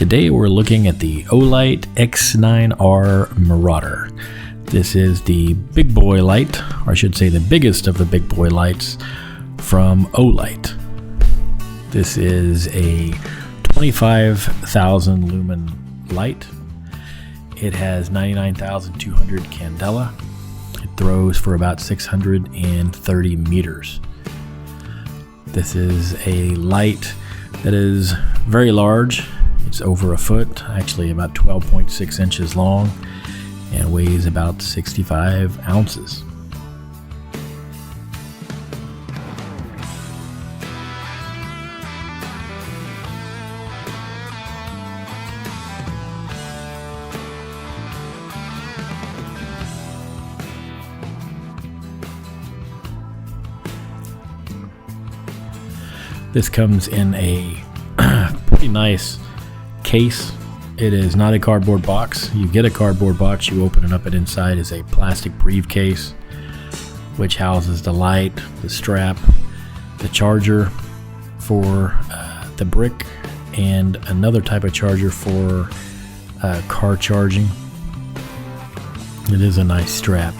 Today we're looking at the OLIGHT X9R Marauder. This is the big boy light, or I should say the biggest of the big boy lights from OLIGHT. This is a 25,000 lumen light. It has 99,200 candela. It throws for about 630 meters. This is a light that is very large. It's over a foot, actually about 12.6 inches long, and weighs about 65 ounces. This comes in a pretty nice case. It is not a cardboard box. You get a cardboard box, you open it up, and inside is a plastic briefcase which houses the light, the strap, the charger for the brick, and another type of charger for car charging. It is a nice strap.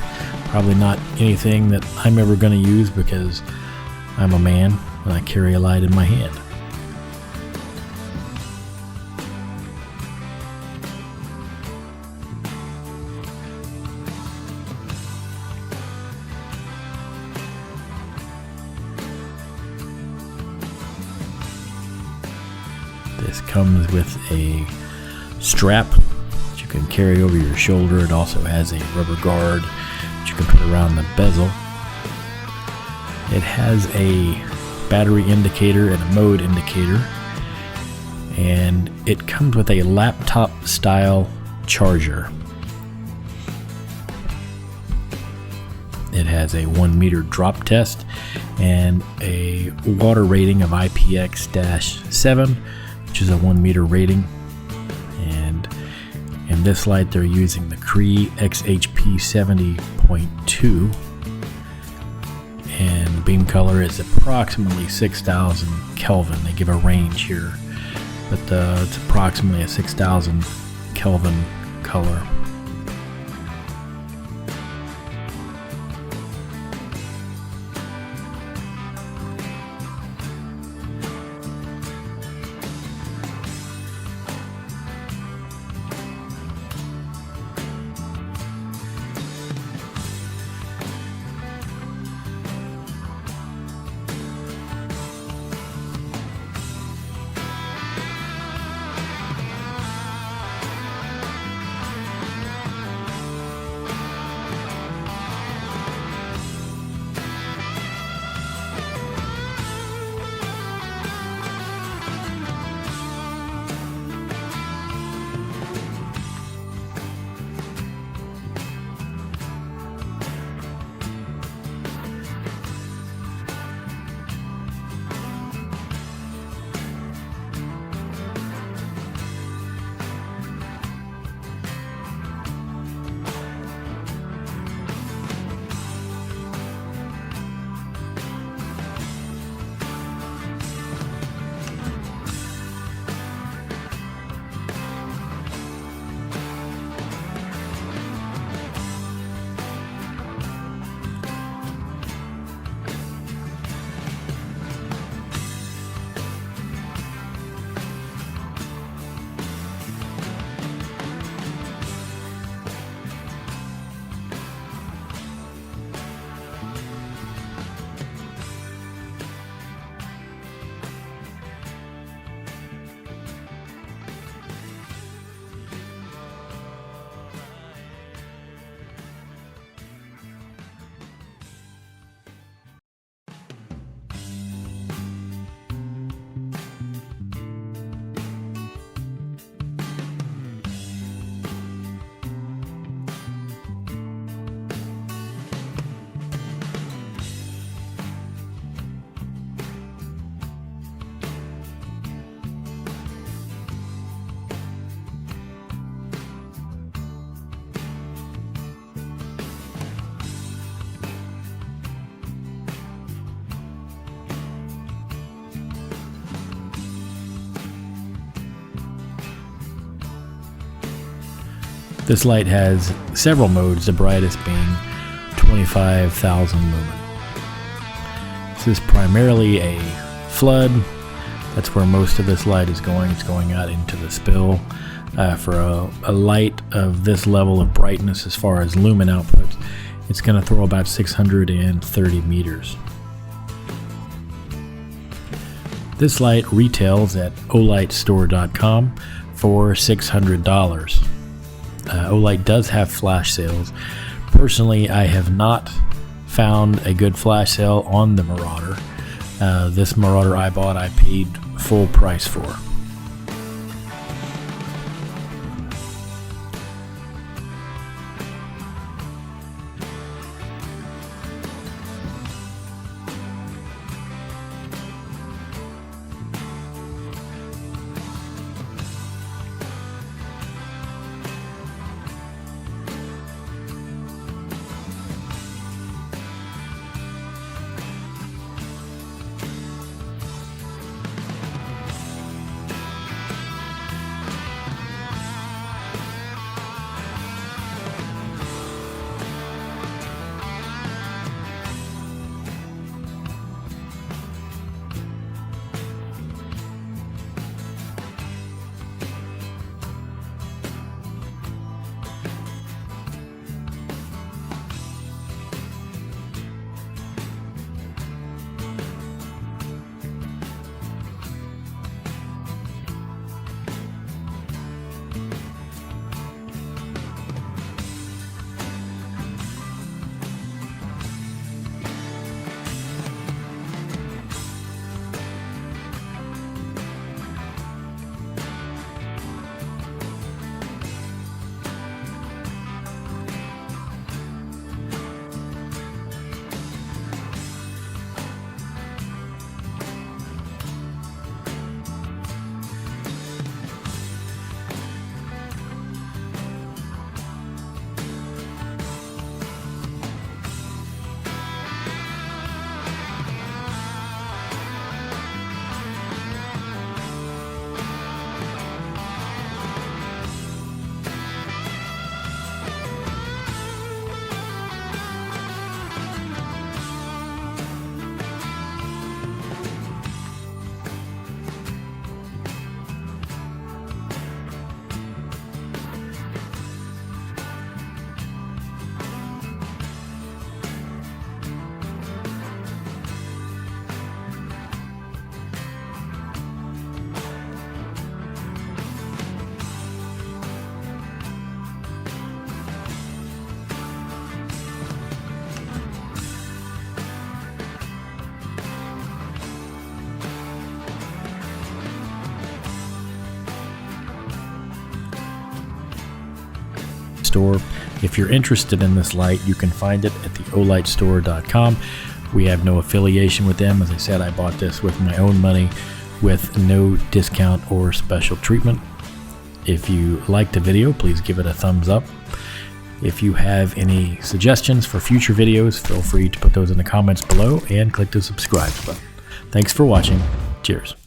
Probably not anything that I'm ever going to use because I'm a man and I carry a light in my hand. This comes with a strap that you can carry over your shoulder. It also has a rubber guard that you can put around the bezel. It has a battery indicator and a mode indicator, and it comes with a laptop style charger. It has a 1 meter drop test and a water rating of IPX-7, which is a 1 meter rating. And in this light they're using the Cree XHP 70.2, and the beam color is approximately 6,000 Kelvin. They give a range here, but it's approximately a 6,000 Kelvin color. This light has several modes, the brightest being 25,000 lumen. This is primarily a flood. That's where most of this light is going. It's going out into the spill. For a light of this level of brightness, as far as lumen output, it's going to throw about 630 meters. This light retails at OLIGHTstore.com for $600. OLIGHT does have flash sales. Personally, I have not found a good flash sale on the Marauder. This Marauder I bought, I paid full price for. Store. If you're interested in this light, you can find it at the OLIGHTstore.com. We have no affiliation with them. As I said, I bought this with my own money with no discount or special treatment. If you liked the video, please give it a thumbs up. If you have any suggestions for future videos, feel free to put those in the comments below and click the subscribe button. Thanks for watching. Cheers.